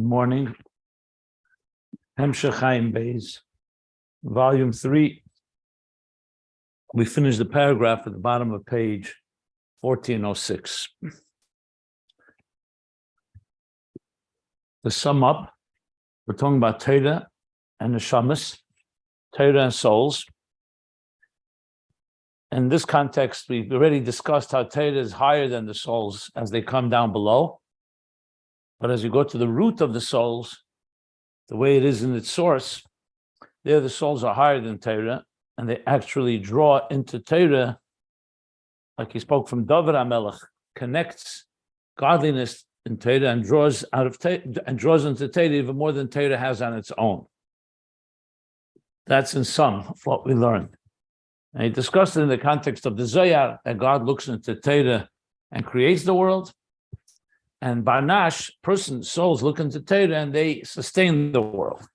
Morning. Ayin Beis, Volume 3. We finished the paragraph at the bottom of page 1406. To sum up, we're talking about Torah and neshamas, Torah and souls. In this context, we've already discussed how Torah is higher than the souls as they come down below. But as you go to the root of the souls, the way it is in its source, there the souls are higher than Torah, and they actually draw into Torah, like he spoke from David HaMelech, connects godliness in Torah and draws out of and draws into Torah even more than Torah has on its own. That's in sum of what we learned. And he discussed it in the context of the Zohar, that God looks into Torah and creates the world. And Barnash, souls look into Torah and they sustain the world.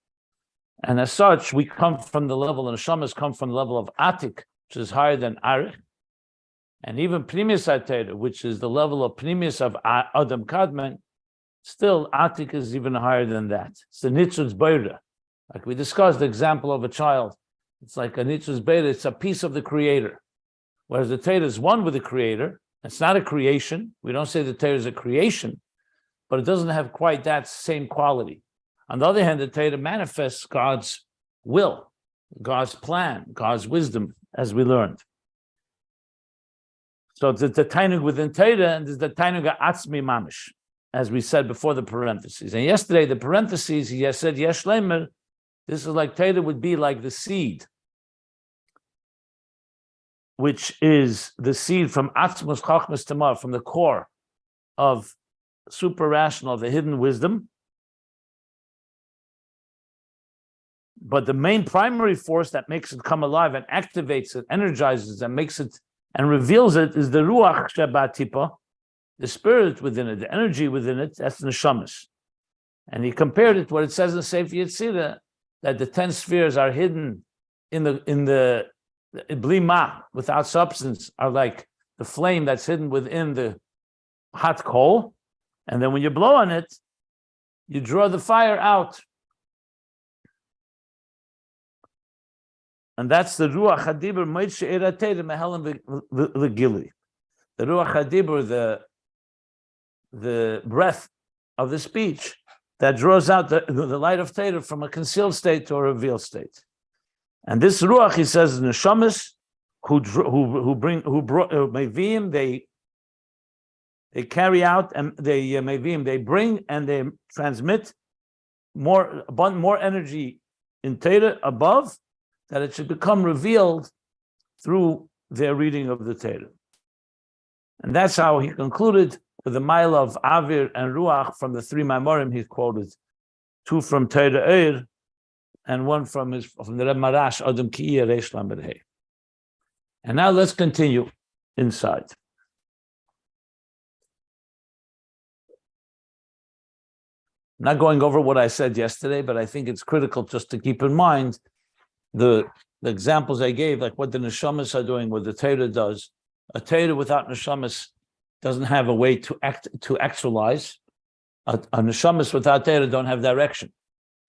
And as such, we come from the level, and Neshamas come from the level of Atik, which is higher than Arich. And even Pnimius Torah, which is the level of Pnimius of Adam Kadmon, still Atik is even higher than that. It's the Nitzutz Beira. Like we discussed, the example of a child. It's like a Nitzutz Beira, it's a piece of the Creator. Whereas the Torah is one with the Creator. It's not a creation. We don't say the Torah is a creation, but it doesn't have quite that same quality. On the other hand, the Torah manifests God's will, God's plan, God's wisdom, as we learned. So it's the Tainug within Torah, and there's the Tainug Ha'Atzmi Mamish, as we said before the parentheses. And yesterday, the parentheses, he said, Yesh Lemer, this is like Torah would be like the seed, which is the seed from Atzmus Chachmas Tamar, from the core of super rational, of the hidden wisdom. But the main primary force that makes it come alive and activates it, energizes and makes it and reveals it is the Ruach Shebatipa, the spirit within it, the energy within it, that's the Neshamas. And he compared it to what it says in Sefer Yetzida, that the 10 spheres are hidden in the blima, without substance, are like the flame that's hidden within the hot coal. And then when you blow on it, you draw the fire out. And that's the Ruach HaDibur, Moitche Eratei, Mehelim V'Gili. The Ruach HaDibur, the breath of the speech that draws out the light of Torah from a concealed state to a revealed state. And this Ruach, he says, Neshamas, who brought Mevim, they carry out, and they Mevim, they bring and they transmit more energy in Torah above, that it should become revealed through their reading of the Torah. And that's how he concluded with the mile of Avir and Ruach from the 3 Maimorim he quoted, 2 from Torah Eir, and 1 from the Reb Marash, Adam Ki'iyah Reish Lamed Hei. And now let's continue inside. I'm not going over what I said yesterday, but I think it's critical just to keep in mind the examples I gave, like what the neshamas are doing, what the Torah does. A Torah without neshamas doesn't have a way to actualize. A neshamas without Torah don't have direction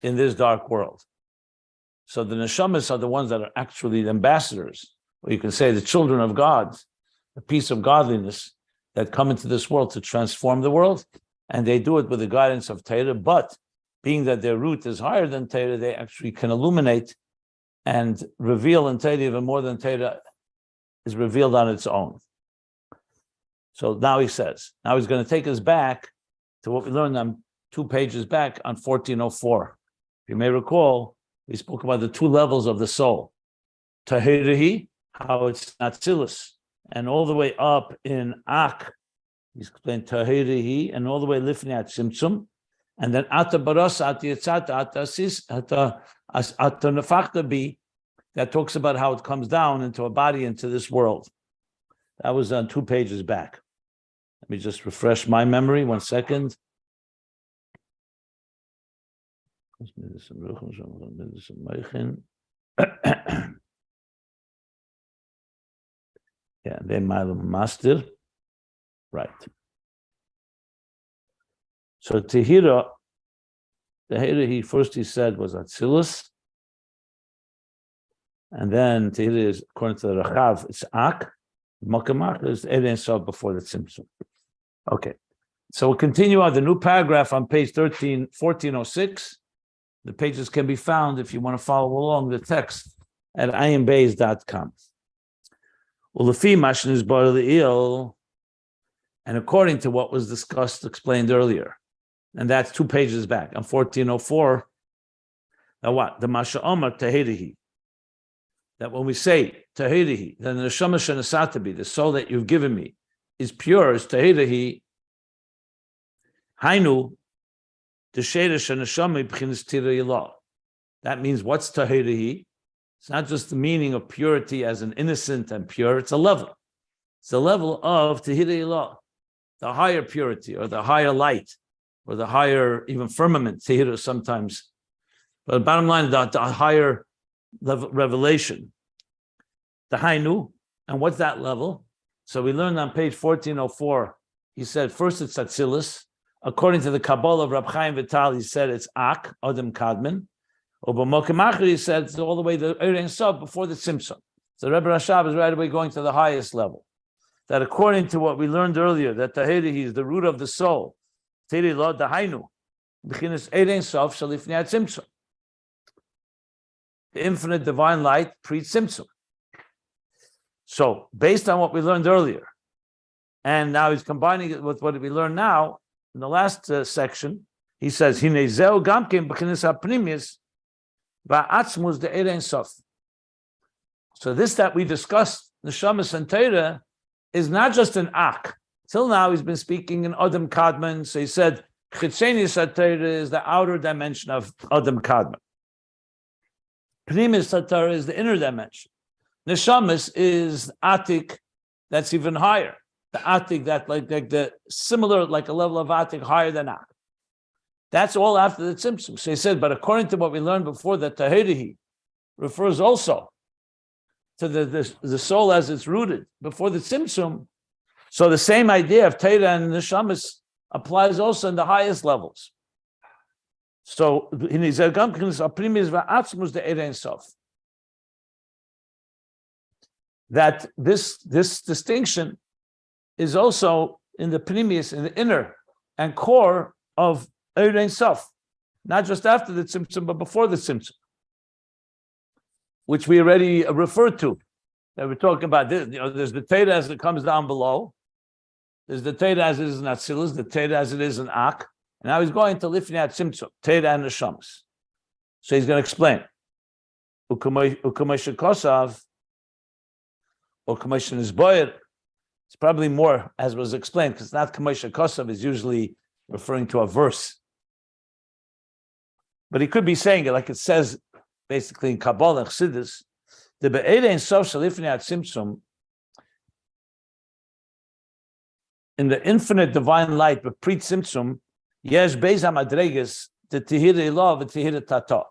in this dark world. So the neshamas are the ones that are actually the ambassadors, or you can say the children of God, the piece of godliness that come into this world to transform the world, and they do it with the guidance of Torah. But being that their root is higher than Torah, they actually can illuminate and reveal in Torah even more than Torah is revealed on its own. So now he says, now he's going to take us back to what we learned on 2 pages back on 1404. If you may recall, we spoke about the 2 levels of the soul. Tahirahi, how it's Natsilis, and all the way up in Ak, he's explained Tahirahi, and all the way Lifnei Tzimtzum, and then Ata Baras, Ata Yitzata, Ata Asis, Ata Nefachta Bi, that talks about how it comes down into a body, into this world. That was on 2 pages back. Let me just refresh my memory, 1 second. Yeah, they master. Right. So Tehira Tehillah, first he said was Atzilus. And then Tehillah is, according to the Rachav, it's Ak. Mokamach is Ohr Encompassed before the Tzimtzum. Okay. So we'll continue on the new paragraph on page 1406. The pages can be found if you want to follow along the text at ayinbeis.com. And according to what was discussed, explained earlier, and that's 2 pages back on 1404. Now what? The Masha Omar Tahirihi. That when we say Tahirihi, then the Neshama Shenasatabi, the soul that you've given me, is pure, is Tahirihi. Hainu, the Sheiresh Neshama B'chinas Tira Ilah. That means what's Tahirihi? It's not just the meaning of purity as an innocent and pure, it's a level. It's the level of Tahira Ilah, the higher purity, or the higher light, or the higher, even firmament, Tahira sometimes. But the bottom line, the higher level revelation. The Hainu, and what's that level? So we learned on page 1404, he said, first it's Atzilus. According to the Kabbalah of Rab Chaim Vital, he said it's Ak, Adam Kadmon. Obamokimachri, he said it's all the way to Ohr Encompassed before the Tzimtzum. So Rebbe Rashab is right away going to the highest level. That according to what we learned earlier, that Tahirihi is the root of the soul. Tahirihi lo dahainu, b'chinas Ohr Encompassed shalifnei Tzimtzum. The infinite divine light pre-Tzimtzum. So based on what we learned earlier, and now he's combining it with what we learned now, in the last section, he says, Hine zeu gamkim b'chinas ha'pnimius va'atzmus de Ohr Encompassed. So this that we discussed, Neshamas and Torah, is not just an Ak. Till now, he's been speaking in Adam Kadmon. So he said, Chitzenius Torah is the outer dimension of Adam Kadmon. Pnimis Torah is the inner dimension. Neshamas is Atik, that's even higher. The Atik that like the similar, like a level of Atik higher than Ak. That's all after the Tzimtzum. So he said, but according to what we learned before, that Tahirihi refers also to the soul as it's rooted before the Tzimtzum. So the same idea of Torah and Neshamas applies also in the highest levels. So that this distinction is also in the Pnimius, in the inner and core of Ohr Encompassed, not just after the Tzimtzum, but before the Tzimtzum, which we already referred to. That we're talking about this, there's the Torah as it comes down below. There's the Torah as it is in Atzilus, the Torah as it is in Ak. And now he's going to Lifnei Tzimtzum, Torah and Neshamas. So he's going to explain. U'kamei shekosav, or kamei shenizboyer. It's probably more, as was explained, because not kamei shekosav is usually referring to a verse. But he could be saying it like it says basically in Kabbalah and Chassidus, the Ohr Encompassed Lifnei Tzimtzum, in the infinite divine light, but pre-Tzimtzum, yesh beis hamadreges, the Tehira Ilah and Tehira Tata.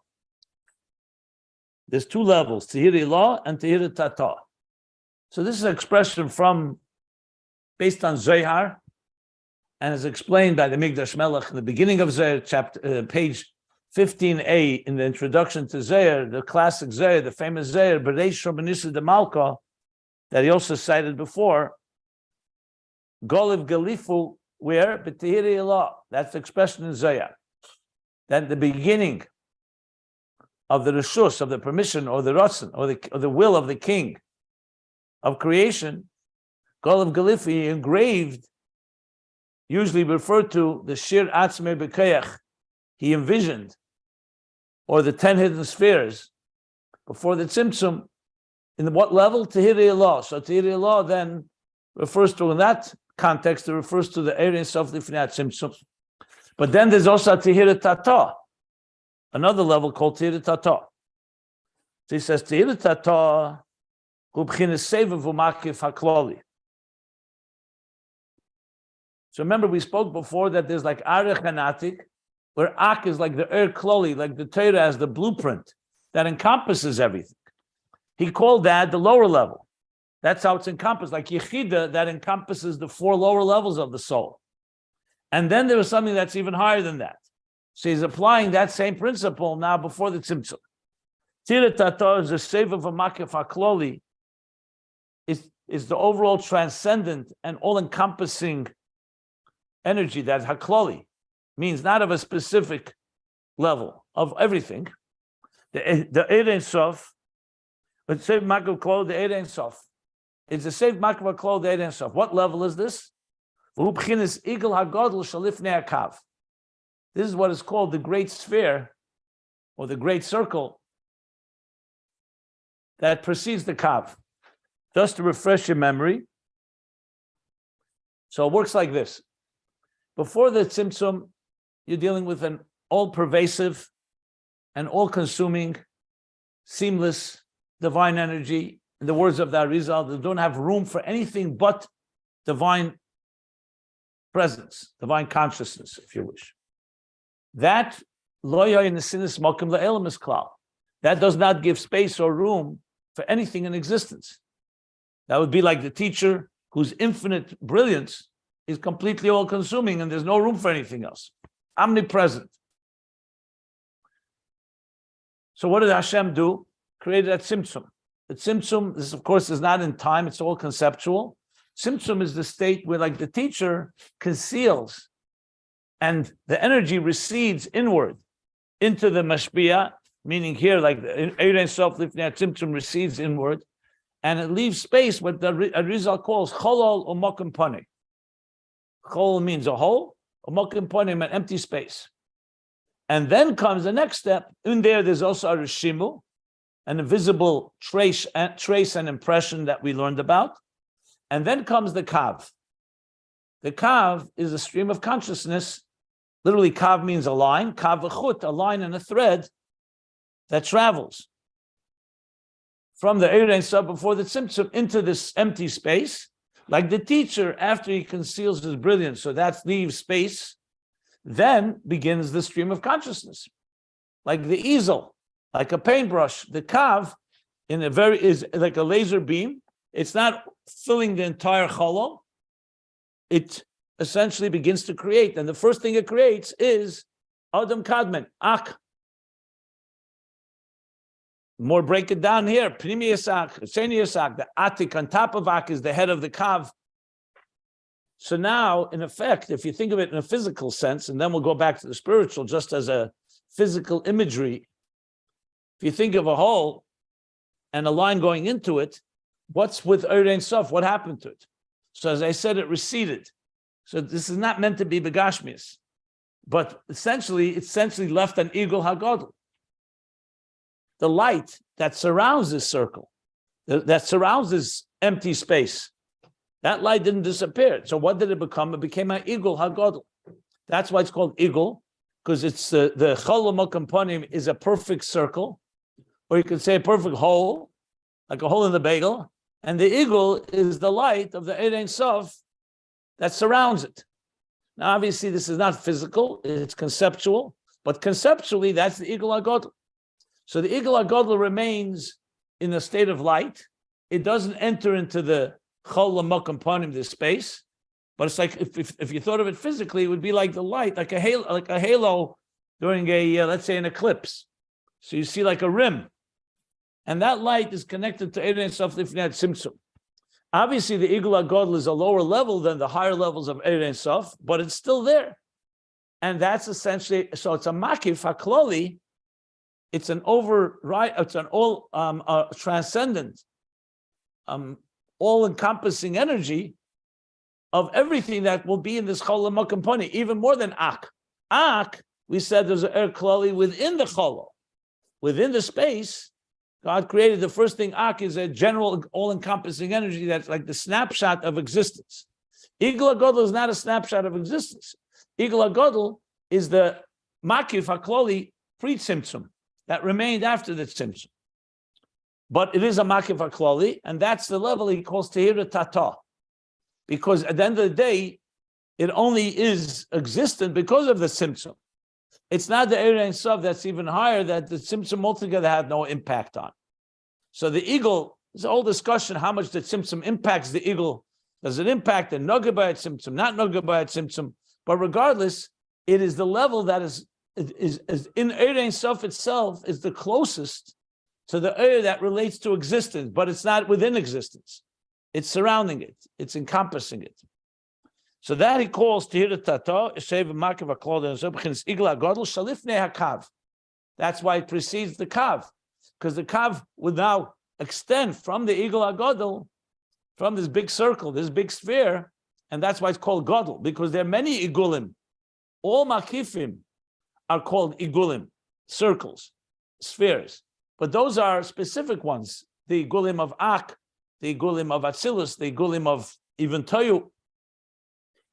There's 2 levels, Tehira Ilah and Tehira Tata. So this is an expression based on Zohar, and is explained by the Migdash Melech in the beginning of Zohar, page 15a, in the introduction to Zohar, the classic Zohar, the famous Zohar, Bereish Rabbanisa de Malka, that he also cited before, Goliv Galifu, where? B'Tehira Ilah. That's the expression in Zohar. That the beginning of the Rishus, of the permission, or the Ratzon, or the will of the king of creation, Goliv Galifi, engraved, usually referred to the Shir Atzmei B'Koyach, he envisioned, or the 10 hidden spheres, before the Tzimtzum, in what level? Tehira Ilah. So Tehira Ilah then refers to, in that context, it refers to the Ohr Encompassed Lifnei Tzimtzum. But then there's also Tehira Tata, another level called Tehira Tata. So he says, Tehira Tata, hu b'chinas seva v'makif haklali. So remember, we spoke before that there's like Arich and Atik, where Ak is like the Ohr Kloli, like the Torah as the blueprint that encompasses everything. He called that the lower level. That's how it's encompassed, like Yechida, that encompasses the 4 lower levels of the soul. And then there was something that's even higher than that. So he's applying that same principle now before the Tzimtzum. Tira Tata is the save of a makif hakloli, is the overall transcendent and all-encompassing energy that hakloli means, not of a specific level of everything. The Ohr Encompassed, but save makif hakloli, the Ohr Encompassed. It's the save makif hakloli, the Ohr Encompassed. What level is this? This is what is called the great sphere, or the great circle, that precedes the kav. Just to refresh your memory. So it works like this. Before the Tzimtzum, you're dealing with an all-pervasive and all-consuming, seamless, divine energy. In the words of the Arizal, they don't have room for anything but divine presence, divine consciousness, if you wish. That that does not give space or room for anything in existence. That would be like the teacher whose infinite brilliance is completely all-consuming and there's no room for anything else. Omnipresent. So what did Hashem do? Created that Tzimtzum. The Tzimtzum, this of course is not in time, it's all conceptual. Tzimtzum is the state where, like, the teacher conceals and the energy recedes inward into the mashpia, meaning here, like the Ohr Encompassed lifnei Tzimtzum recedes inward, and it leaves space, what the Arizal calls cholol or mokum panim. Cholol means a hole, or mokum panim, an empty space. And then comes the next step. In there's also a rishimu, an invisible trace and impression that we learned about. And then comes the kav. The kav is a stream of consciousness. Literally, kav means a line. Kav v'chut, a line and a thread that travels from the Ohr Encompassed before the Tzimtzum into this empty space, like the teacher after he conceals his brilliance, so that leaves space, then begins the stream of consciousness. Like the easel, like a paintbrush, the kav is like a laser beam. It's not filling the entire cholol. It essentially begins to create, and the first thing it creates is Adam Kadmon, Ak. More break it down here. Pnimiyas Ak, Tzenius Ak, the Atik on top of Ak is the head of the kav. So now, in effect, if you think of it in a physical sense, and then we'll go back to the spiritual just as a physical imagery, if you think of a hole and a line going into it, what's with Ohr Encompassed? What happened to it? So as I said, it receded. So this is not meant to be begashmias, but essentially left an igul hagadol. The light that surrounds this circle, that surrounds this empty space, that light didn't disappear. So what did it become? It became an igul hagadol. That's why it's called igul, because it's the cholol mokum panim is a perfect circle, or you could say a perfect hole, like a hole in the bagel. And the igul is the light of the Ohr Encompassed that surrounds it. Now, obviously, this is not physical; it's conceptual. But conceptually, that's the igul hagadol. So the igul hagadol remains in a state of light. It doesn't enter into the cholol mokum panim, this space. But it's like if you thought of it physically, it would be like the light, like a halo during a let's say an eclipse. So you see like a rim. And that light is connected to Ohr Encompassed lifnei Tzimtzum. Obviously, the igul hagadol is a lower level than the higher levels of Ohr Encompassed, but it's still there. And that's essentially, so it's a makif hakloli. It's an override. It's an all transcendent, all-encompassing energy of everything that will be in this cholol mokum panim, even more than ak. Ak, we said there's an Ohr klali within the cholol, within the space. God created the first thing. Ak is a general, all-encompassing energy that's like the snapshot of existence. Igul hagadol is not a snapshot of existence. Igul hagadol is the makif hakloli pre-Tzimtzum that remained after the Tzimtzum. But it is a makif hakloli, and that's the level he calls tehira tata. Because at the end of the day, it only is existent because of the Tzimtzum. It's not the Ohr Encompassed that's even higher that the Tzimtzum altogether had no impact on. So the igul, there's a whole discussion how much the Tzimtzum impacts the igul. Does it impact the Noga by Tzimtzum, not Noga by Tzimtzum? But regardless, it is the level that is is in Ohr Ensof itself is the closest to the Ohr that relates to existence, but it's not within existence. It's surrounding it. It's encompassing it. So that he calls Tehira Tata, Shev Makav HaKlol, Igla Godel, Shalifnei HaKav. That's why it precedes the Kav, because the Kav would now extend from the Igla Godel, from this big circle, this big sphere, and that's why it's called Godel, because there are many Igulim. All Makifim are called Igulim, circles, spheres. But those are specific ones. The Igulim of Ak, the Igulim of Atzilus, the Igulim of even Toyu.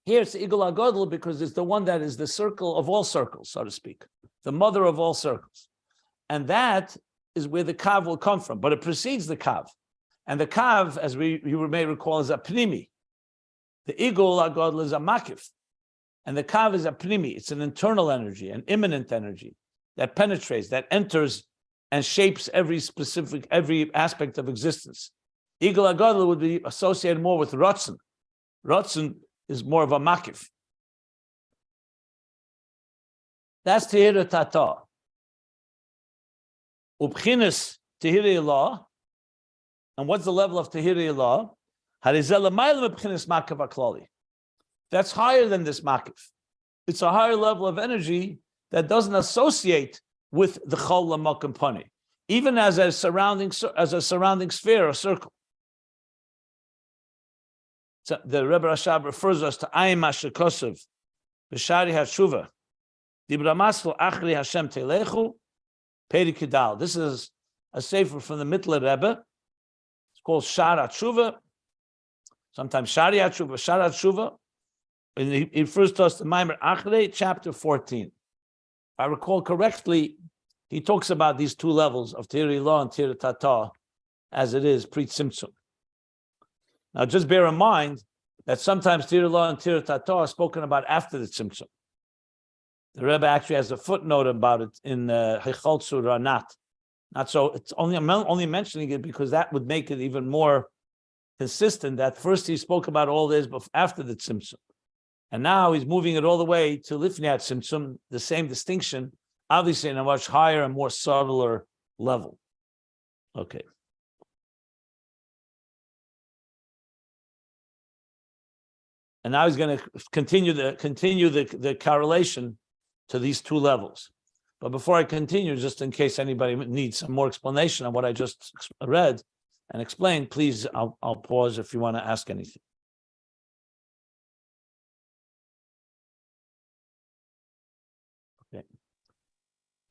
Here it's the Igul HaGodel because it's the one that is the circle of all circles, so to speak, the mother of all circles. And that is where the Kav will come from, but it precedes the Kav. And the Kav, as you may recall, is a Pnimi. The Igul HaGodel is a Makif. And the Kav is a Pnimi. It's an internal energy, an immanent energy that penetrates, that enters and shapes every aspect of existence. Igul HaGodel would be associated more with Ratzon. Ratzon is more of a makif. That's Tehira Tata. Ubchinis Tehira Ilah. And what's the level of Tehira Ilah? That's higher than this makif. It's a higher level of energy that doesn't associate with the Chol Lamakam Pani, even as a surrounding sphere or circle. So the Rebbe Rashab refers us to Ayin Mashakosov, B'Shari HaShuva, Dibra Maslo Achri Hashem Telechu, Peri Kidal. This is a sefer from the Mittler Rebbe. It's called Shar HaShuva, sometimes Shari HaShuva, Shar HaShuva. And he refers to us to Maimer Achri, chapter 14. If I recall correctly, he talks about these two levels of Tehira Ilah and Tehira Tata as it is Pre-Tzimtzum. Now, just bear in mind that sometimes Tehira Ilah and Tehira Tata are spoken about after the Tzimtzum. The Rebbe actually has a footnote about it in Hechol Surah Not so. It's I'm only mentioning it because that would make it even more consistent. That first he spoke about all this after the Tzimtzum, and now he's moving it all the way to Lifnei Tzimtzum, the same distinction, obviously in a much higher and more subtler level. Okay. And now he's going to continue the correlation to these two levels. But before I continue, just in case anybody needs some more explanation on what I just read and explained, please, I'll pause if you want to ask anything. Okay.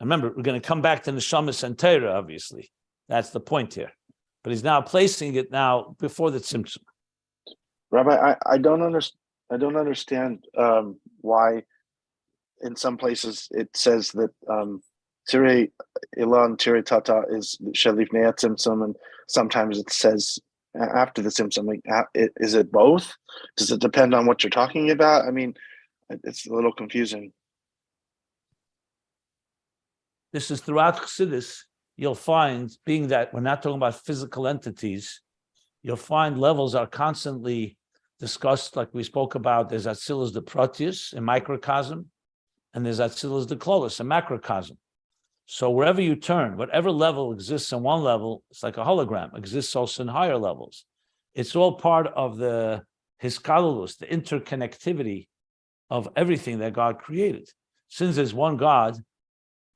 Remember, we're going to come back to Neshamas and Torah, obviously. That's the point here. But he's now placing it now before the Tzimtzum. Rabbi, I don't understand why in some places it says that Tirei Ilah and Tirei Tata is Shalifnei Tzimtzum, and sometimes it says after the Tzimtzum. Like, is it both? Does it depend on what you're talking about? I mean, it's a little confusing. This is throughout Chassidus. You'll find, being that we're not talking about physical entities, you'll find levels are constantly discussed, like we spoke about. There's Atzilus the Proteus, a microcosm, and there's Atzilus the Klolos, a macrocosm. So wherever you turn, whatever level exists in one level, it's like a hologram, exists also in higher levels. It's all part of the Hiskalulus, the interconnectivity of everything that God created. Since there's one God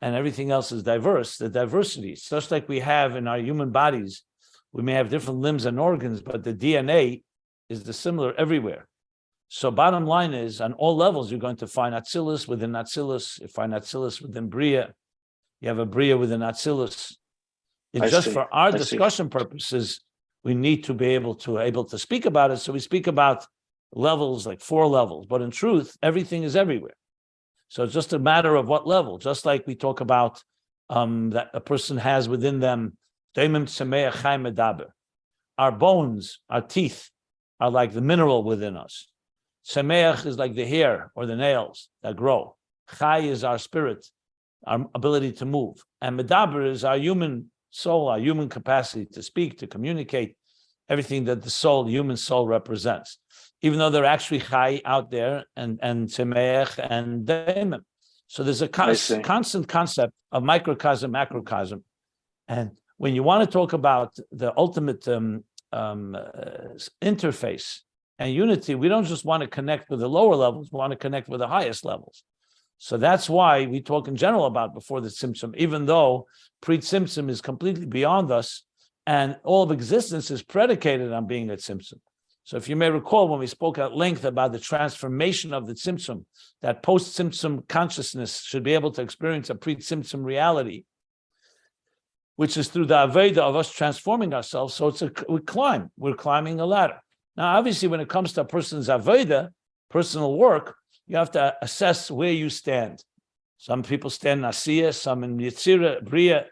and everything else is diverse, the diversity, just like we have in our human bodies, we may have different limbs and organs, but the DNA is the similar everywhere. So bottom line is, on all levels, you're going to find Atzilus within Atzilus. You find Atzilus within Bria. You have a Bria within Atzilus. It's just for our discussion purposes, we need to be able to speak about it. So we speak about levels, like 4 levels. But in truth, everything is everywhere. So it's just a matter of what level. Just like we talk about that a person has within them, our bones, our teeth, are like the mineral within us. Semeach is like the hair or the nails that grow. Chai is our spirit, our ability to move. And medaber is our human soul, our human capacity to speak, to communicate, everything that the human soul represents. Even though they're actually chai out there and semeach and daimim. So there's a constant concept of microcosm, macrocosm. And when you want to talk about the ultimate interface and unity, we don't just want to connect with the lower levels, we want to connect with the highest levels. So that's why we talk in general about before the Tzimtzum, even though Pre-Tzimtzum is completely beyond us and all of existence is predicated on being a Tzimtzum. So if you may recall when we spoke at length about the transformation of the Tzimtzum, that post-Tzimtzum consciousness should be able to experience a Pre-Tzimtzum reality, which is through the Aveda of us transforming ourselves. So we're climbing a ladder. Now, obviously, when it comes to a person's Aveda, personal work, you have to assess where you stand. Some people stand in Asiyah, some in Yetzira, Bria,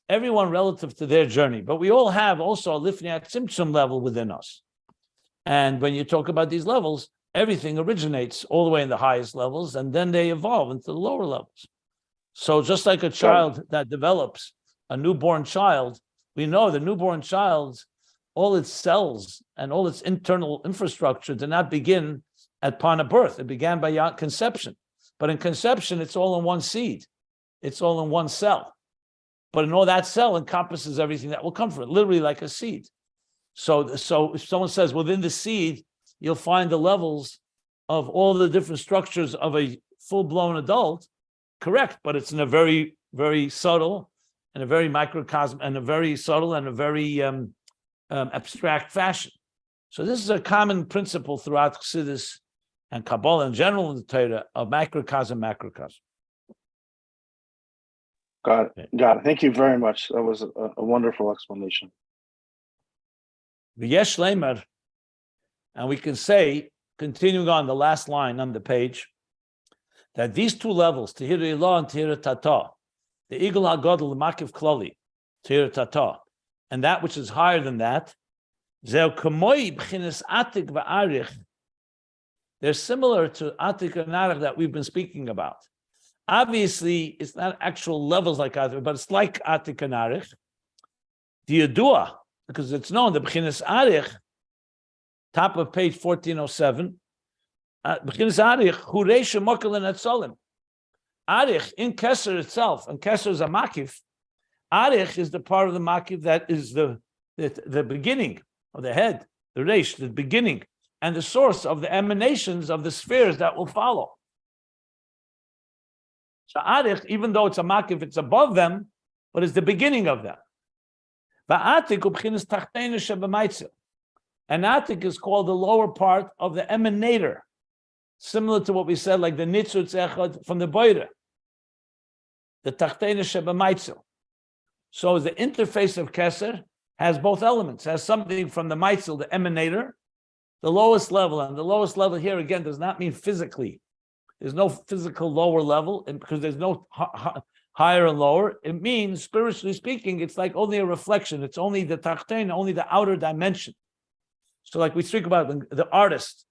everyone relative to their journey. But we all have also a Lifnei Tzimtzum level within us. And when you talk about these levels, everything originates all the way in the highest levels, and then they evolve into the lower levels. So just like a child that develops, a newborn child, we know the newborn child, all its cells and all its internal infrastructure did not begin upon a birth. It began by conception. But in conception, it's all in one seed. It's all in one cell. But in all that cell encompasses everything that will come from it, literally like a seed. So if someone says within the seed, you'll find the levels of all the different structures of a full-blown adult, correct, but it's in a very, very subtle and a very microcosm and a very subtle and a very abstract fashion. So this is a common principle throughout Chassidus and Kabbalah in general in the Torah of microcosm, macrocosm. Got it. Thank you very much. That was a wonderful explanation. V'yesh leimer, and we can say, continuing on the last line on the page, that these two levels, Tehira Ilah and Tehira Tata, the Igul HaGadol, the Makiv Klali, Tehira Tata, and that which is higher than that, Zeu Kamoi B'chinas Atik V'Arich, they're similar to Atik and Arich that we've been speaking about. Obviously, it's not actual levels like Atik, but it's like Atik and Arich. The Yadua, because it's known, the B'chinas Arich, top of page 1407, B'chinas Arich, Hurei Shemokal and Atzolim. Arich, in Keser itself, and Keser is a Makif, Arich is the part of the Makif that is the beginning of the head, the Reish, the beginning, and the source of the emanations of the spheres that will follow. So Arich, even though it's a Makif, it's above them, but it's the beginning of them. And Atik is called the lower part of the emanator, similar to what we said, like the Nitzutz Echad from the Boire, the Tachtena Shebamaitzel. So the interface of Keser has both elements, has something from the Maitzel, the emanator, the lowest level, and the lowest level here again does not mean physically. There's no physical lower level, and because there's no higher and lower, it means, spiritually speaking, it's like only a reflection. It's only the Tachtena, only the outer dimension. So like we speak about the artist,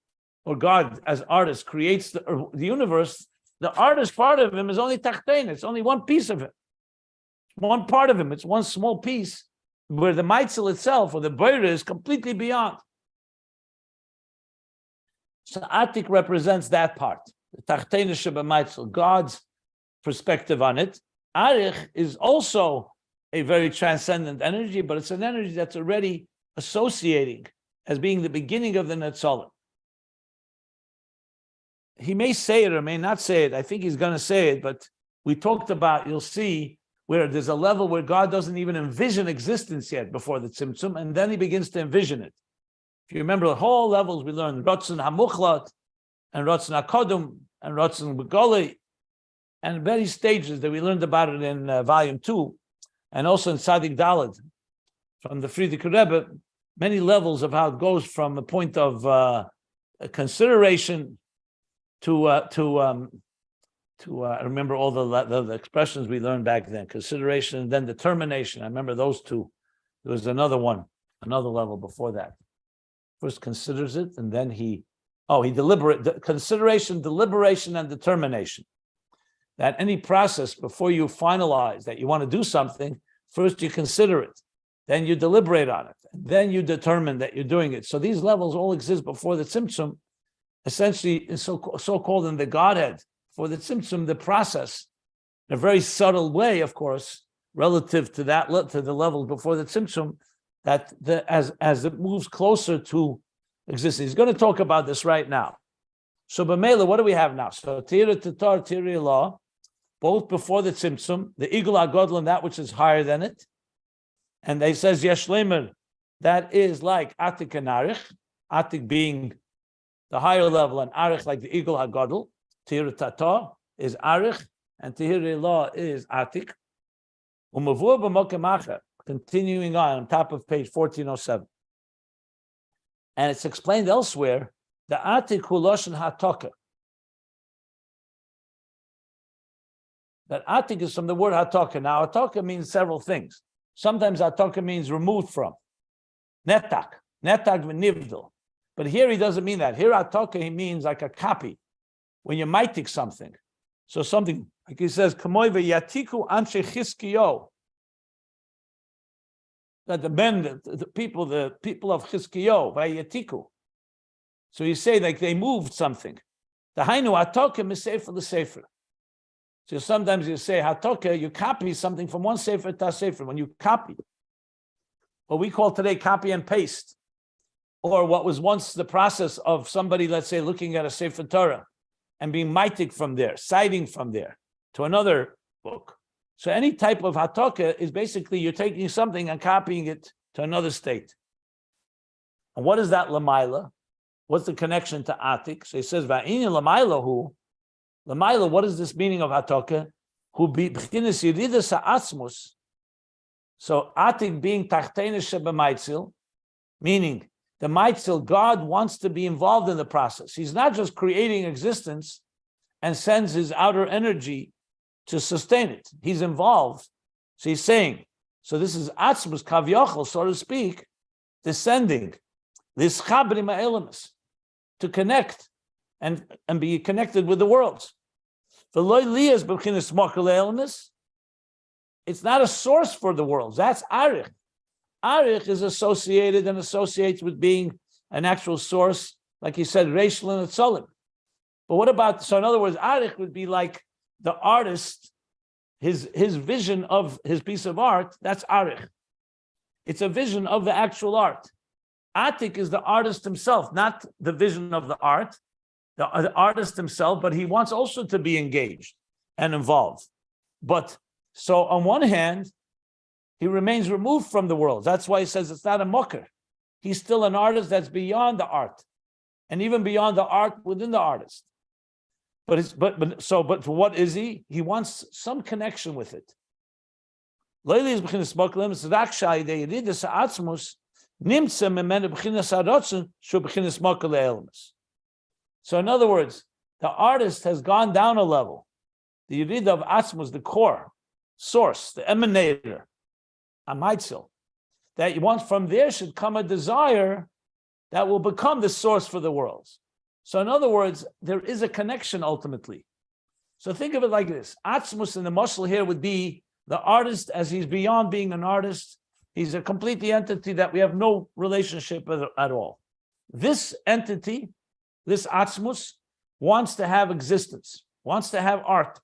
or God as artist creates the universe, the artist part of him is only Tachtena. It's only one piece of it. One part of him. It's one small piece, where the Maitzel itself, or the Boire, is completely beyond. So Atik represents that part, the Tachtena Sheba Maitzel, God's perspective on it. Arich is also a very transcendent energy, but it's an energy that's already associating as being the beginning of the Netzalim. He may say it or may not say it. I think he's going to say it, but we talked about, you'll see, where there's a level where God doesn't even envision existence yet before the Tzimtzum, and then he begins to envision it. If you remember the whole levels, we learned Ratzon HaMuchlat, and Ratzon HaKodum, and Ratzon B'Goli, and many stages that we learned about it in volume 2, and also in Tzadik Daled, from the Frierdiker Rebbe, many levels of how it goes from the point of consideration to I remember all the expressions we learned back then, consideration and then determination. I remember those two. There was another one, another level before that. First considers it, and then he consideration, deliberation, and determination. That any process before you finalize that you want to do something, first you consider it, then you deliberate on it, and then you determine that you're doing it. So these levels all exist before the Tzimtzum, essentially so-called in the Godhead. for the Tzimtzum, the process, in a very subtle way, of course, relative to the level before the Tzimtzum, that as it moves closer to existence. He's going to talk about this right now. So B'meila, what do we have now? So Tira Tatar, Tira Law, both before the Tzimtzum, the Igul HaGodl and that which is higher than it. And they says Yesh Lemer, that is like Atik and Arich, Atik being the higher level and Arich like the Igul HaGodl. Tira Tatar is Arich and Tira Law is Atik. Umavur b'mokem acher, continuing on top of page 1407. And it's explained elsewhere, the Atik hu loshen hatoka. That Atik is from the word hatoka. Now, hatoka means several things. Sometimes hatoka means removed from. Netak v'nivdil. But here he doesn't mean that. Here hatoka, he means like a copy. When you mightik something. So something, like he says, Kamoy v'yatiku anshe chiskiyo. That the people of Chizkiyo, v'yatiku. So you say like they moved something. The hainu hatoka is sefer the sefer. So sometimes you say hatoka, you copy something from one sefer to a sefer. When you copy, what we call today copy and paste, or what was once the process of somebody, let's say, looking at a sefer Torah and being mightig from there, citing from there to another book. So any type of hatoka is basically you're taking something and copying it to another state. And what is that lamaila? What's the connection to atik? So he says, "Va'ini lamaila hu." Lamaila, what is this meaning of hatoka? Who be b'chinas yiridas ha'atzmus. So atik being tachteina shebemaitzil, meaning the maitzil, God wants to be involved in the process. He's not just creating existence and sends his outer energy to sustain it. He's involved. So he's saying, so this is atzmus kavyachol, so to speak, descending, this chabri ma'elamis, to connect and be connected with the worlds. It's not a source for the worlds. That's arich. Arich is associated and associates with being an actual source, like he said, Rachel and Tzolim. But what about, so in other words, arich would be like the artist, his vision of his piece of art, that's arich. It's a vision of the actual art. Atik is the artist himself, not the vision of the art, the artist himself, but he wants also to be engaged and involved. But so on one hand, he remains removed from the world. That's why he says it's not a mocker. He's still an artist that's beyond the art, and even beyond the art within the artist. But what is he? He wants some connection with it. So in other words, the artist has gone down a level. The Yechida of Atzmus, the core, source, the emanator, a maitzil, that you want from there should come a desire that will become the source for the worlds. So in other words, there is a connection ultimately. So think of it like this. Atzmus in the muscle here would be the artist as he's beyond being an artist. He's a complete entity that we have no relationship with at all. This entity, this Atzmus, wants to have existence, wants to have art.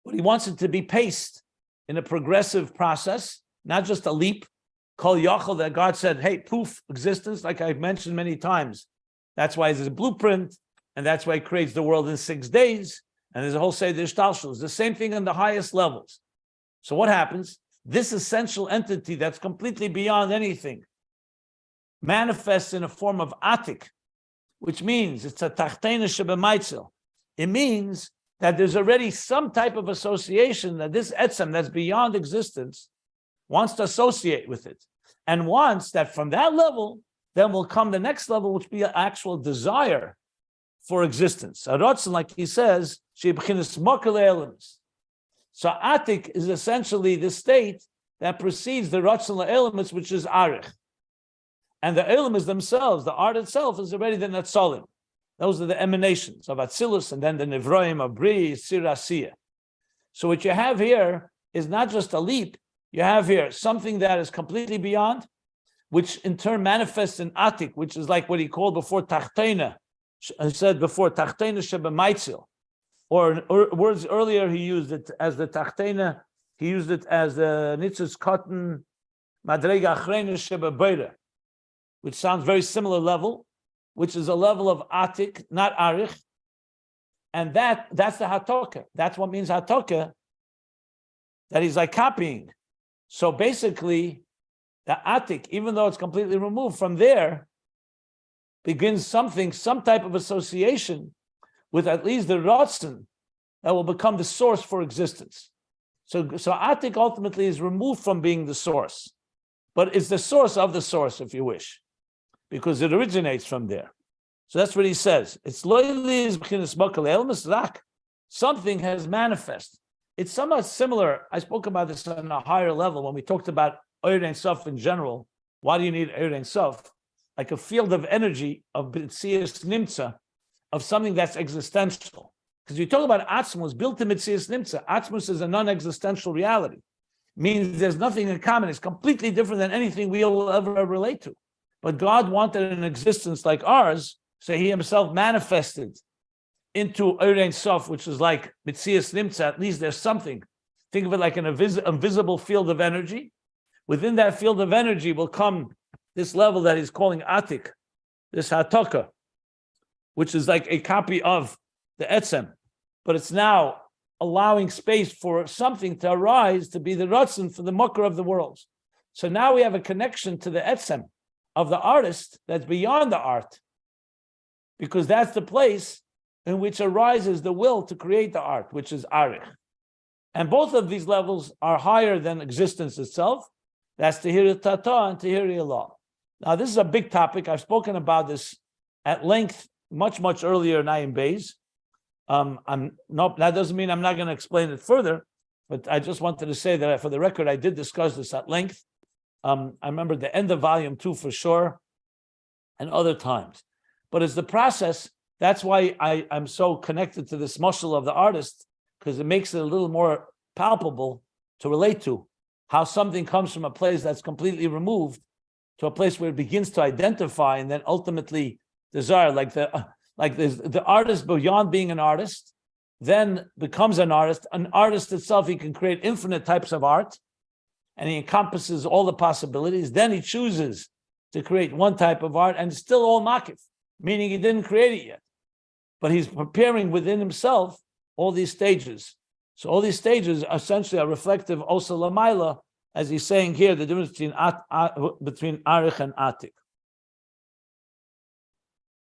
But he wants it to be paced in a progressive process, not just a leap. Kol Yochid, that God said, hey, poof, existence, like I've mentioned many times. That's why there's a blueprint, and that's why he creates the world in 6 days, and there's a whole Seder Shtalshul. It's the same thing on the highest levels. So what happens? This essential entity that's completely beyond anything manifests in a form of atik, which means it's a tachteina shebemaitzil. It means that there's already some type of association that this etzem that's beyond existence wants to associate with it, and wants that from that level, then will come the next level, which will be an actual desire for existence. A rotzen, like he says, so atik is essentially the state that precedes the rotzen elements, which is arich. And the elements themselves, the art itself, is already the netzolim. Those are the emanations of Atzilus, and then the Nevroim of Bri, Sirasiya. So what you have here is not just a leap. You have here something that is completely beyond, which in turn manifests in Atik, which is like what he called before Tachteina. I said before, Tachteina Shebemaitzil. or words earlier, he used it as the tachtena, he used it as the nitzes cotton, madrega achrena shebebeira, which sounds very similar level, which is a level of atik, not arich, and that's the hatoka. That's what means hatoka, that he's like copying. So basically, the atik, even though it's completely removed from there, begins some type of association with at least the Ratzon that will become the source for existence. So Atik ultimately is removed from being the source, but it's the source of the source, if you wish, because it originates from there. So that's what he says. It's something has manifest. It's somewhat similar. I spoke about this on a higher level when we talked about Ohr Encompassed in general. Why do you need Ohr Encompassed? Like a field of energy of Mitzias Nimtza, of something that's existential. Because you talk about Atzmus, built in Mitzias Nimtza. Atzmus is a non-existential reality. Means there's nothing in common. It's completely different than anything we'll ever relate to. But God wanted an existence like ours, so he himself manifested into Ohr Encompassed, which is like Mitzias Nimtza. At least there's something. Think of it like an invisible field of energy. Within that field of energy will come this level that he's calling Atik, this Hatoka, which is like a copy of the Etzem, but it's now allowing space for something to arise to be the Ratzon for the Mokar of the worlds. So now we have a connection to the Etzem of the artist that's beyond the art, because that's the place in which arises the will to create the art, which is Arich. And both of these levels are higher than existence itself. That's Tehiri Tata and Tehiri Allah. Now, this is a big topic. I've spoken about this at length much earlier in Ayin Beis. That doesn't mean I'm not going to explain it further, but I just wanted to say that for the record, I did discuss this at length. I remember the end of volume 2 for sure, and other times. But it's the process. That's why I'm so connected to this muscle of the artist, because it makes it a little more palpable to relate to how something comes from a place that's completely removed to a place where it begins to identify, and then ultimately desire, like the artist beyond being an artist, then becomes an artist. An artist itself, he can create infinite types of art, and he encompasses all the possibilities. Then he chooses to create one type of art, and it's still all makif, meaning he didn't create it yet, but he's preparing within himself all these stages. So all these stages essentially are reflective also lamaila, as he's saying here, the difference between Arich and Atik.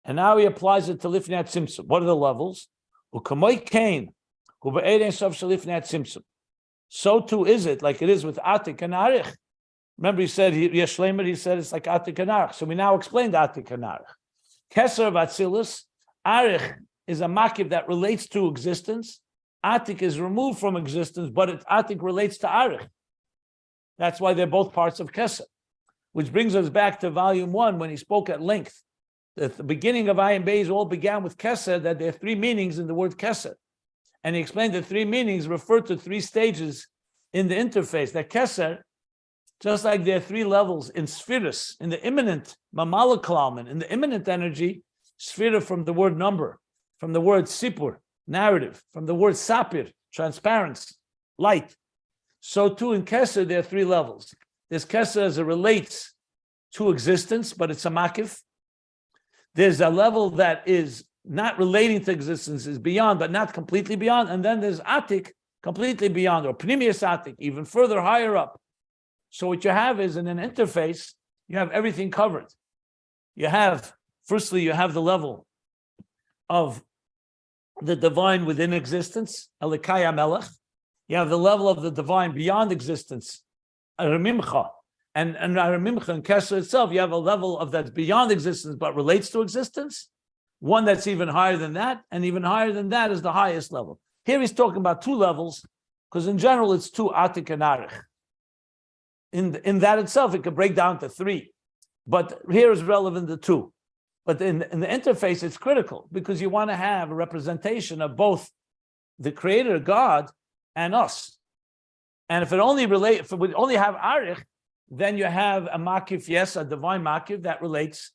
And now he applies it to Lifnei Tzimtzum. What are the levels? So too is it, like it is with Atik and Arich. Remember, he said, he said it's like Atik and Arich. So we now explained Atik and Arich. Keser of Atzilus, Arich is a makiv that relates to existence. Atik is removed from existence, but Atik relates to Arich. That's why they're both parts of Keser. Which brings us back to volume 1 when he spoke at length. At the beginning of Ayin Beis all began with Keser, that there are 3 meanings in the word Keser. And he explained that 3 meanings refer to 3 stages in the interface. That Keser, just like there are 3 levels in Spheris, in the immanent, Mamala Kalaman, in the immanent energy, Sphira from the word number, from the word Sipur, narrative, from the word Sapir, transparency, light. So too in Keser, there are 3 levels. There's Keser as it relates to existence, but it's a makif. There's a level that is not relating to existence, is beyond, but not completely beyond. And then there's Atik, completely beyond, or Pnimius Atik, even further higher up. So what you have is in an interface, you have everything covered. You have, firstly, you have the level of the divine within existence, Elikai HaMelech. You have the level of the divine beyond existence, Aramimcha. And Aramimcha and Keser itself, you have a level of that's beyond existence but relates to existence. One that's even higher than that, and even higher than that is the highest level. Here he's talking about 2 levels, because in general it's 2 Atik and Arich. In that itself, it could break down to 3. But here is relevant to 2. But in the interface, it's critical, because you want to have a representation of both the Creator, God, and us. And if we only have Arich, then you have a makif, yes, a divine makif that relates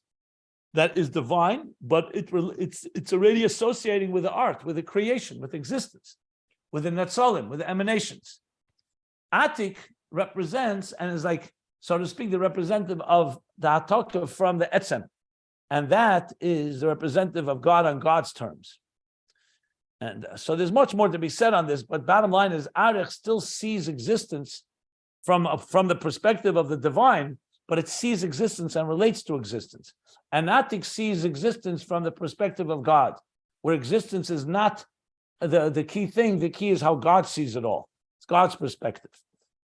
that is divine, but it's already associating with the art, with the creation, with existence, with the netzalim, with the emanations. Atik represents and is like, so to speak, the representative of the Ataka from the Etzem. And that is the representative of God on God's terms. And so there's much more to be said on this, but bottom line is Arich still sees existence from the perspective of the divine, but it sees existence and relates to existence. And Atik sees existence from the perspective of God, where existence is not the key thing. The key is how God sees it all. It's God's perspective.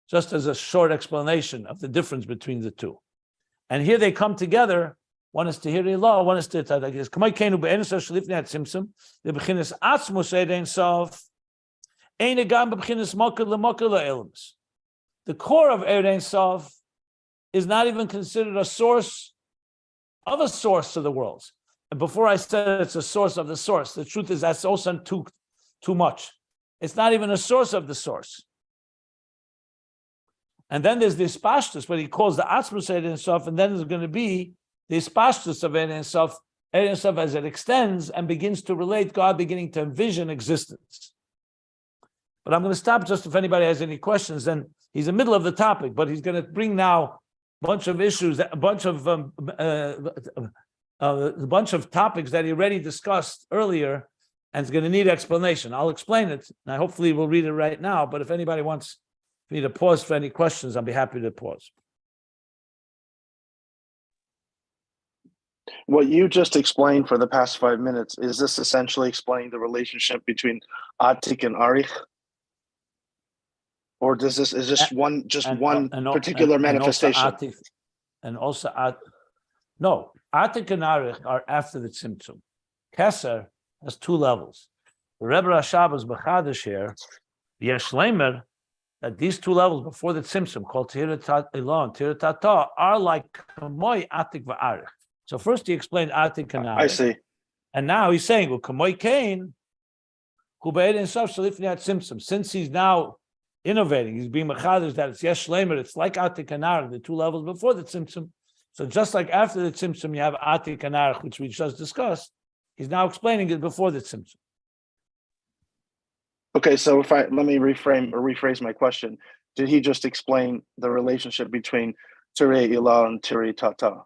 Just as a short explanation of the difference between the two. And here they come together. One is Tehiri law, one is Tehiri. The core of Ohr Encompassed is not even considered a source of a source to the worlds. And before I said it's a source of the source, the truth is that's also too much. It's not even a source of the source. And then there's the Ispashtus, what he calls the Atzmus Ohr Encompassed, and then there's going to be the Ispashtus of Ohr Encompassed, as it extends and begins to relate, God beginning to envision existence. But I'm going to stop just if anybody has any questions. Then he's in the middle of the topic, but he's going to bring now a bunch of issues, a bunch of topics that he already discussed earlier, and it's going to need explanation. I'll explain it, and hopefully we'll read it right now. But if anybody wants me to pause for any questions, I'll be happy to pause. What you just explained for the past 5 minutes, is this essentially explaining the relationship between Atik and Arich? Or is this one particular manifestation? No, Atik and Arich are after the Tzimtzum. Keser has two levels. The Rebbe Rashab is B'chadash here, Yesh Leimer, that these two levels before the Tzimtzum, called Tehira Elon, Tehira Tata, are like Kamoy, Atik, V'Arich. So first he explained Atik and Arich. I see. And now he's saying, well, Kamoy Kain, Hu Be'ed Ensof Shalifni At Tzimtzum. Since he's now innovating, he's being Mechadash that it's Yesh Leimer, it's like Atik and Arich, the two levels before the Tzimtzum. So just like after the Tzimtzum, you have Atik and Arich, which we just discussed, he's now explaining it before the Tzimtzum. Okay, so let me rephrase my question. Did he just explain the relationship between Tirei Ilah and Tirei Tata?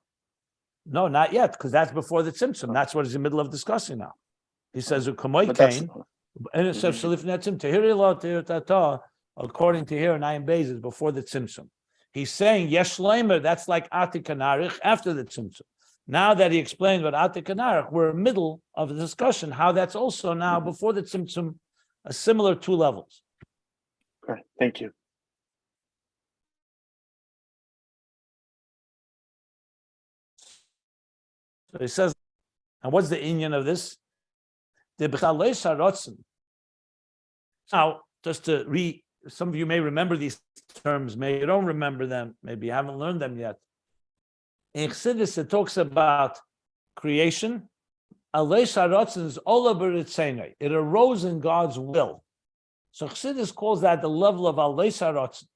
No, not yet, because that's before the Tzimtzum. That's what he's in the middle of discussing now. He says, "U'kamoy kain," and it says, "Shalif netzim tehiri ilah tehiri tata." According to here in Ayin Beis is before the Tzimtzum. He's saying Yesh Leimer, that's like Atik and Arich after the Tzimtzum. Now that he explained what Atik and Arich, we're in the middle of the discussion how that's also now before the Tzimtzum, a similar two levels. Okay, thank you. So he says, and what's the inyan of this? Now, just to some of you may remember these terms, maybe you don't remember them, maybe you haven't learned them yet. In Yechida, it talks about creation. It arose in God's will. So Chassidus calls that the level of Aleis HaRatzon.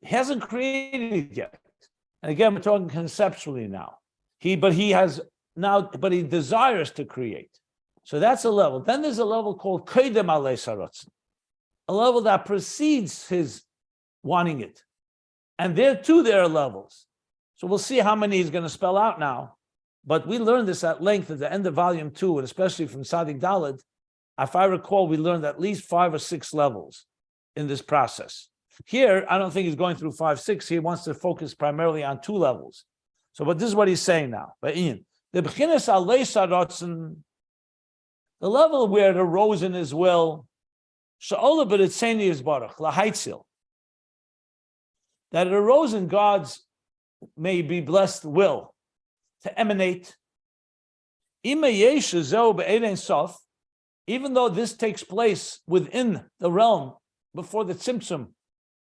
He hasn't created yet. And again, we're talking conceptually now. But he desires to create. So that's a level. Then there's a level called Kedem Aleis HaRatzon, a level that precedes his wanting it. And there too, there are levels. So we'll see how many he's going to spell out now. But we learned this at length at the end of volume 2, and especially from Sadik Daled. If I recall, we learned at least 5 or 6 levels in this process. Here, I don't think he's going through 5, 6. He wants to focus primarily on 2 levels. So, but this is what he's saying now. But Ian, the B'chinas Aleis HaRatzon, the level where it arose in his will, Sha'olah b'ritzeni yizbarach, lahaitzil, that it arose in God's may be blessed will to emanate. Even though this takes place within the realm before the tzimtzum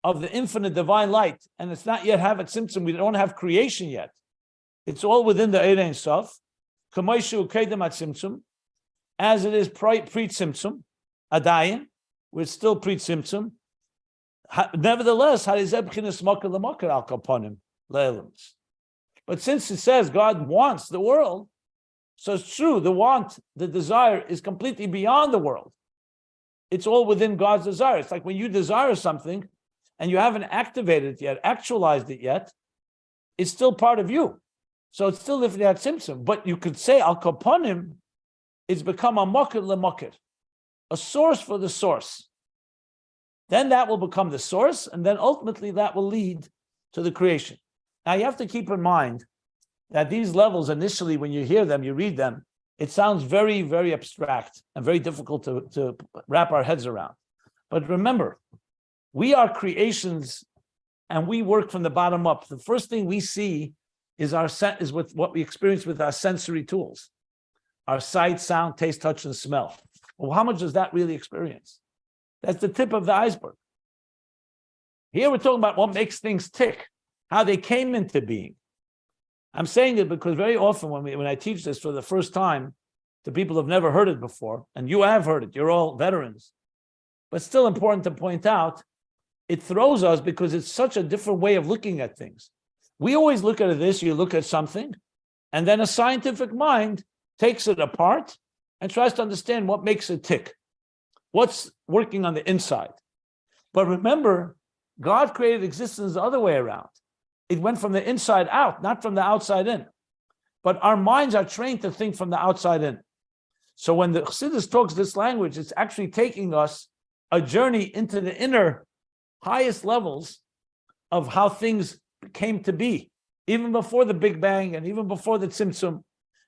of the infinite divine light, and it's not yet have a tzimtzum, we don't have creation yet. It's all within the Ein Sof, as it is pre-tzimtzum, adayin, we're still pre-tzimtzum. Nevertheless, but since it says God wants the world, So it's true, the want, the desire is completely beyond the world. It's all within God's desire. It's like when you desire something and you haven't activated it yet, actualized it yet, it's still part of you. So it's still if that Tzimtzum. But you could say Al Kaponim, it's become a mokir lemokir, a source for the source. Then that will become the source, and then ultimately that will lead to the creation. Now you have to keep in mind that these levels initially, when you hear them, you read them, it sounds very, very abstract and very difficult to wrap our heads around. But remember, we are creations and we work from the bottom up. The first thing we see is with what we experience with our sensory tools, our sight, sound, taste, touch, and smell. Well, how much does that really experience? That's the tip of the iceberg. Here we're talking about what makes things tick, how they came into being. I'm saying it because very often when I teach this for the first time to people who've never heard it before, and you have heard it, you're all veterans, but still important to point out, it throws us because it's such a different way of looking at things. We always look at this, you look at something, and then a scientific mind takes it apart and tries to understand what makes it tick, what's working on the inside. But remember, God created existence the other way around. It went from the inside out, not from the outside in. But our minds are trained to think from the outside in. So when the Chassidus talks this language, it's actually taking us a journey into the inner, highest levels of how things came to be, even before the Big Bang, and even before the Tzimtzum,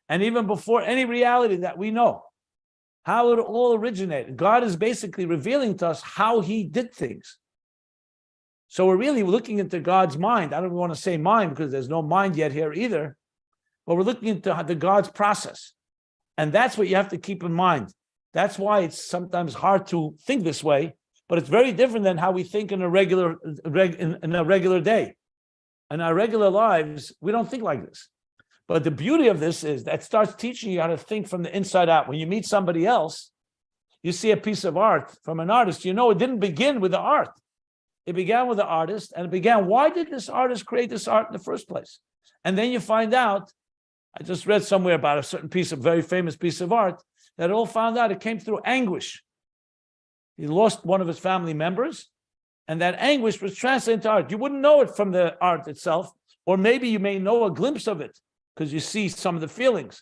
and even before any reality that we know, how it all originated. God is basically revealing to us how he did things. So we're really looking into God's mind. I don't want to say mind because there's no mind yet here either, but we're looking into the God's process. And that's what you have to keep in mind. That's why it's sometimes hard to think this way, but it's very different than how we think in a regular day. In our regular lives, we don't think like this. But the beauty of this is that it starts teaching you how to think from the inside out. When you meet somebody else, you see a piece of art from an artist, you know it didn't begin with the art. It began with the artist, and it began, why did this artist create this art in the first place? And then you find out, I just read somewhere about a certain very famous piece of art, that all found out it came through anguish. He lost one of his family members, and that anguish was translated into art. You wouldn't know it from the art itself, or maybe you may know a glimpse of it, because you see some of the feelings.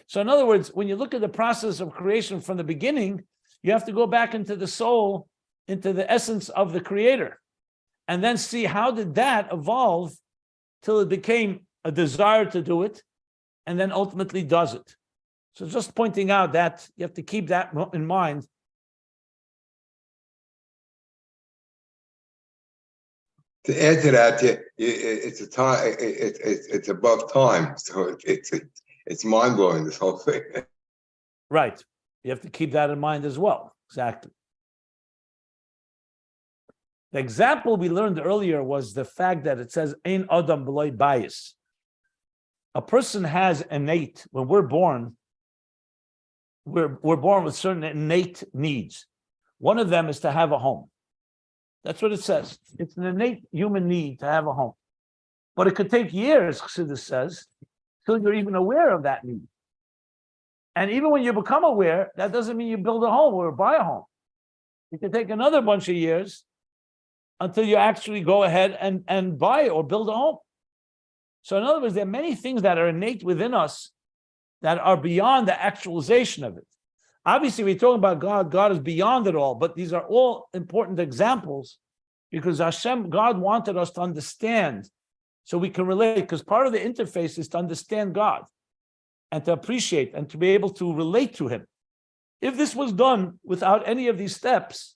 So in other words, when you look at the process of creation from the beginning, you have to go back into the soul, into the essence of the creator, and then see how did that evolve till it became a desire to do it, and then ultimately does it. So just pointing out that you have to keep that in mind. To add to that, it's a time. It's above time, so it's mind blowing, this whole thing. Right. You have to keep that in mind as well. Exactly. The example we learned earlier was the fact that it says Ein Adam B'loi Bayis. A person has innate, when we're born, we're born with certain innate needs. One of them is to have a home. That's what it says. It's an innate human need to have a home. But it could take years, Chassidus says, till you're even aware of that need. And even when you become aware, that doesn't mean you build a home or buy a home. It could take another bunch of years until you actually go ahead and buy or build a home. So in other words, there are many things that are innate within us that are beyond the actualization of it. Obviously, we're talking about God. God is beyond it all, but these are all important examples because God wanted us to understand so we can relate, because part of the interface is to understand God and to appreciate and to be able to relate to him. If this was done without any of these steps,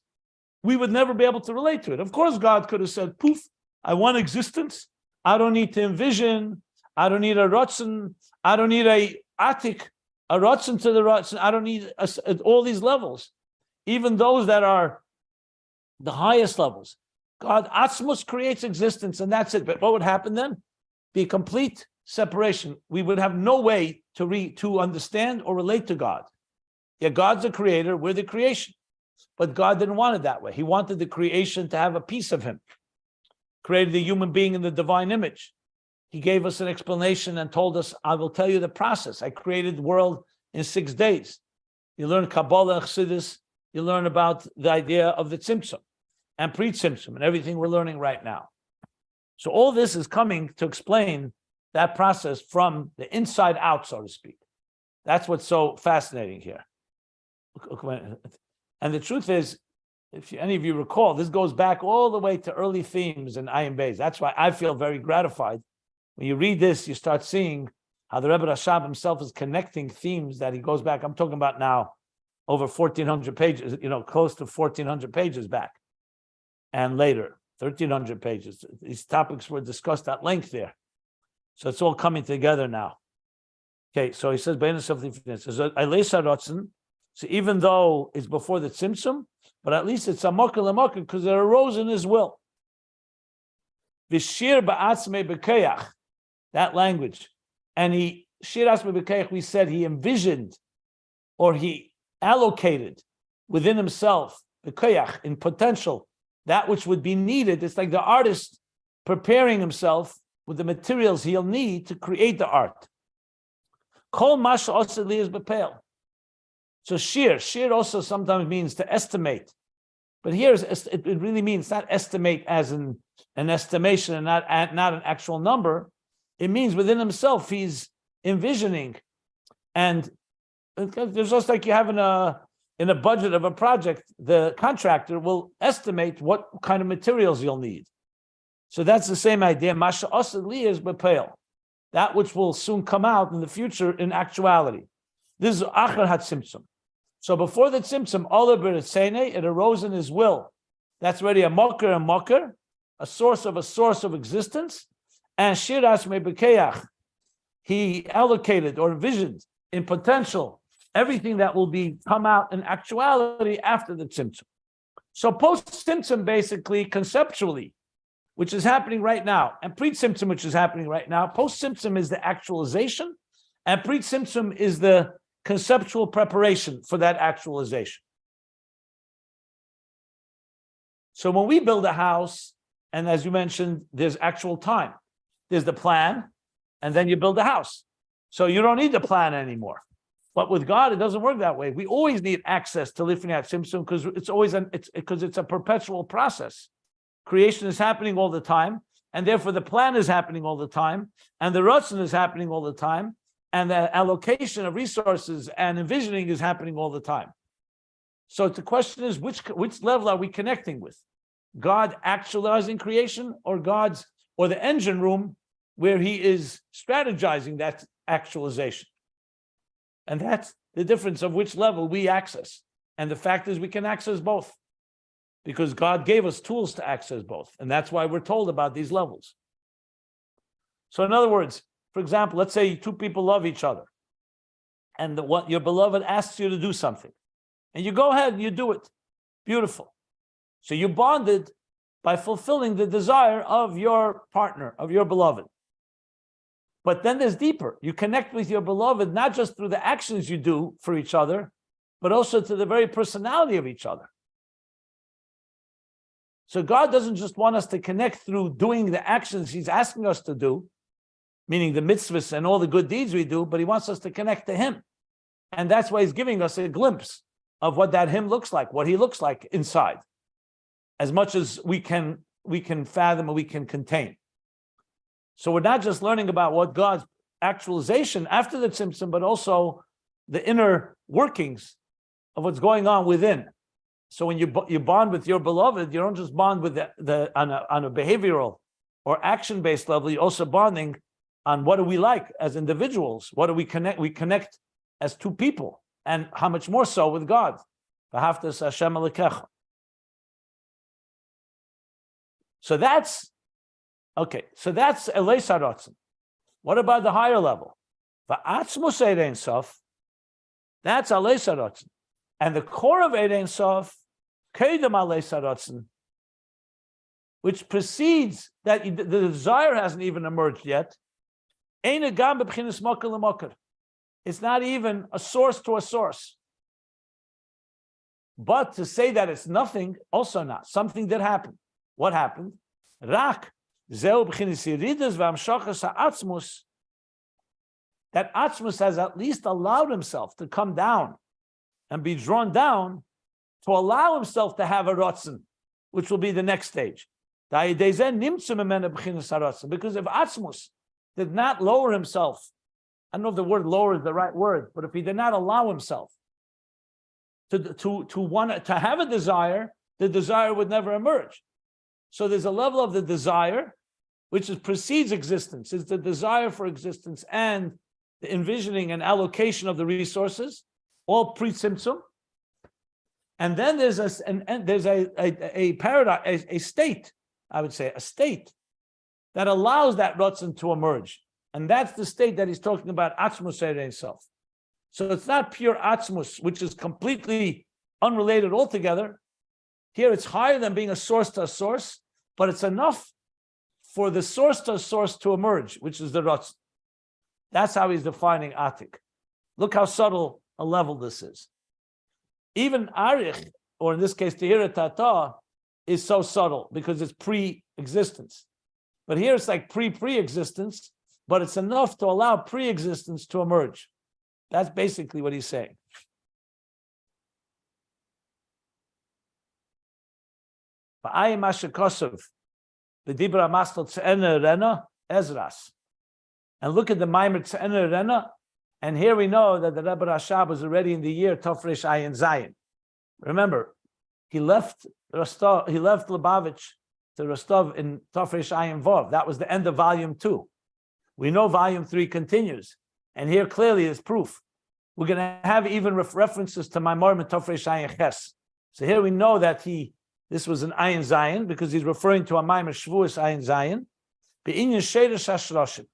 we would never be able to relate to it. Of course, God could have said, poof, I want existence. I don't need to envision. I don't need a rotzen. I don't need a atik, a rotzen to the rotzen. I don't need at all these levels, even those that are the highest levels. God, Atzmus creates existence, and that's it. But what would happen then? Be complete separation. We would have no way to understand or relate to God. Yeah, God's the creator, we're the creation. But God didn't want it that way. He wanted the creation to have a piece of him. Created the human being in the divine image. he gave us an explanation and told us, I will tell you the process. I created the world in 6 days. You learn Kabbalah and Chassidus, you learn about the idea of the Tzimtzum and Pre-Tzimtzum and everything we're learning right now. So all this is coming to explain that process from the inside out, so to speak. That's what's so fascinating here. And the truth is, if any of you recall, this goes back all the way to early themes in Ayin Beis. That's why I feel very gratified. When you read this, you start seeing how the Rebbe Rashab himself is connecting themes that he goes back. I'm talking about now over 1,400 pages, close to 1,400 pages back. And later, 1,300 pages. These topics were discussed at length there. So it's all coming together now. Okay, so he says, so even though it's before the Tzimtzum, but at least it's a makar l'makar because it arose in his will. V'shir ba'atzmei b'keyach, that language. And he, shir atzmei b'keyach, we said he envisioned or he allocated within himself, b'keyach, in potential, that which would be needed. It's like the artist preparing himself with the materials he'll need to create the art. Kol masha osed li is b'peil. So shir also sometimes means to estimate. But here it really means not estimate as an estimation and not an actual number. It means within himself, he's envisioning. And it's just like you have in a budget of a project, the contractor will estimate what kind of materials you'll need. So that's the same idea. Masha osed li is b'peil. That which will soon come out in the future in actuality. This is Achar HaTzimtzum. So before the Tzimtzum, it arose in his will. That's already a makar, a source of existence. And shir atzmei b'keyach, he allocated or envisioned in potential everything that will come out in actuality after the Tzimtzum. So post-Tzimtzum, basically, conceptually, which is happening right now, and Pre-Tzimtzum, which is happening right now, post-Tzimtzum is the actualization, and Pre-Tzimtzum is the conceptual preparation for that actualization. So when we build a house, and as you mentioned, there's actual time. There's the plan, and then you build a house. So you don't need the plan anymore. But with God, it doesn't work that way. We always need access to finite Tzimtzum because it's a perpetual process. Creation is happening all the time, and therefore the plan is happening all the time, and the Ratzon is happening all the time, and the allocation of resources and envisioning is happening all the time. So the question is, which level are we connecting with? God actualizing creation, or the engine room where he is strategizing that actualization? And that's the difference of which level we access. And the fact is we can access both because God gave us tools to access both. And that's why we're told about these levels. So in other words, for example, let's say two people love each other and your beloved asks you to do something and you go ahead and you do it. Beautiful. So you bonded by fulfilling the desire of your partner, of your beloved. But then there's deeper. You connect with your beloved, not just through the actions you do for each other, but also to the very personality of each other. So God doesn't just want us to connect through doing the actions he's asking us to do, meaning the mitzvahs and all the good deeds we do, but he wants us to connect to him. And that's why he's giving us a glimpse of what that him looks like, what he looks like inside, as much as we can fathom and we can contain. So we're not just learning about what God's actualization after the Tzimtzum, but also the inner workings of what's going on within. So when you bond with your beloved, you don't just bond with on a behavioral or action-based level, you're also bonding on what do we like as individuals? What do we connect? We connect as two people, and how much more so with God. So that's okay. So that's Eleis HaRatzon. What about the higher level? V'atzmus Ohr Encompassed. That's Eleis HaRatzon, and the core of Ohr Encompassed, Kedem Eleis HaRatzon, which precedes that the desire hasn't even emerged yet. It's not even a source to a source. But to say that it's nothing, also not. Something did happen. What happened? Rak Zeu b'chinas yiridas v'amshachas ha'atzmus. That Atzmus has at least allowed himself to come down and be drawn down to allow himself to have a rotzen, which will be the next stage. Because if Atzmus did not lower himself, I don't know if the word lower is the right word, but if he did not allow himself to have a desire, the desire would never emerge. So there's a level of the desire, which precedes existence. It's the desire for existence and the envisioning and allocation of the resources, all pre-Tzimtzum. And then there's a paradigm, a state, I would say, a state that allows that Ratzon to emerge. And that's the state that he's talking about, Atzmus himself. So it's not pure Atzmus, which is completely unrelated altogether. Here it's higher than being a source to a source, but it's enough for the source to a source to emerge, which is the Ratzon. That's how he's defining Atik. Look how subtle a level this is. Even Arich, or in this case, Tehira Tata, is so subtle because it's pre-existence. But here it's like pre-existence, but it's enough to allow pre-existence to emerge. That's basically what he's saying. V'ayim Ashakosov, the Dibra Mastel Tz'ena Rena, Ezras. And look at the Maimer Tz'ena Rena, and here we know that the Rebbe Rashab was already in the year Tofresh Ayin Zayin. Remember, he left Lubavitch to Rostov in Tofresh Ayin Vov. That was the end of volume 2. We know volume 3 continues, and here clearly is proof. We're going to have even references to Maimer Tofresh Ayin Ches. So here we know that this was an Ayin Zayin because he's referring to a Maimer Shavuos Ayin Zayin. Be'inyan Sheiresh HaShloshim.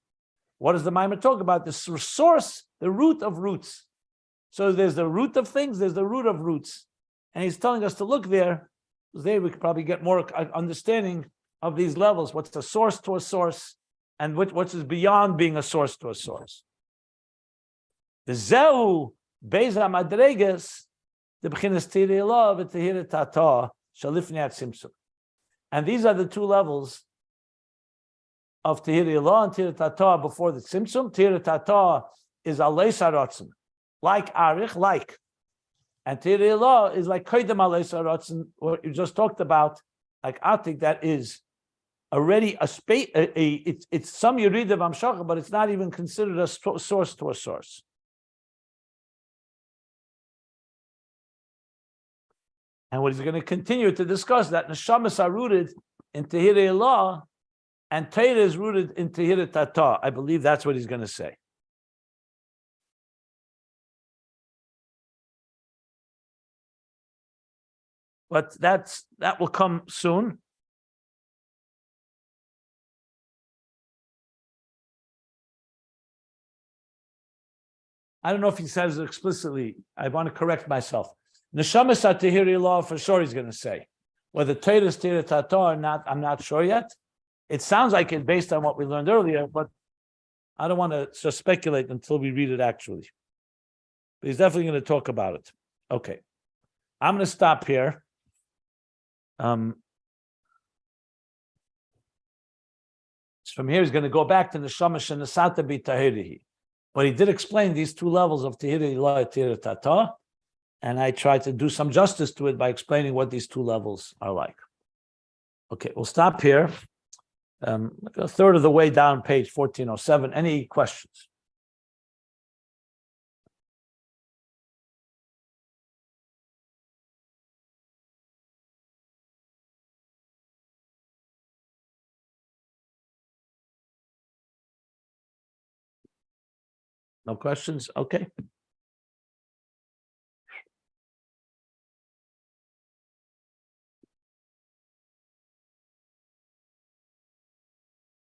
What does the Maimer talk about? The source, the root of roots. So there's the root of things, there's the root of roots. And he's telling us to look there, because there we could probably get more understanding of these levels. What's a source to a source, and what is beyond being a source to a source. The Zeu Beis HaMadreges, the B'chinas Tirei Elav v'Tehira Tata Shalifnei Tzimtzum. And these are the two levels of Tehira Elah and Tehira Tata before the Tzimtzum. Tehira Tata is Aleis HaRatzon, like Arich, like. And Tehira Elah is like Koydem Aleis HaRatzon, what you just talked about, like Atik, that is already a space, it's some Yerida of Amshacha, but it's not even considered a source to a source. And what he's going to continue to discuss, that Neshamas are rooted in Tehira Elah, and Torah is rooted in Tehira Tata. I believe that's what he's going to say. But that will come soon. I don't know if he says it explicitly. I want to correct myself. Neshamas are Tehira Elah for sure he's going to say. Whether Torah is Tehira Tata or not, I'm not sure yet. It sounds like it based on what we learned earlier, but I don't want to just speculate until we read it actually. But he's definitely going to talk about it. Okay. I'm going to stop here. From here, he's going to go back to the Shamash and the Sata B'Tahirihi. But he did explain these two levels of Tehira Elah and Tehira Tata, and I tried to do some justice to it by explaining what these two levels are like. Okay, we'll stop here. A third of the way down, page 1407. Any questions? No questions? Okay.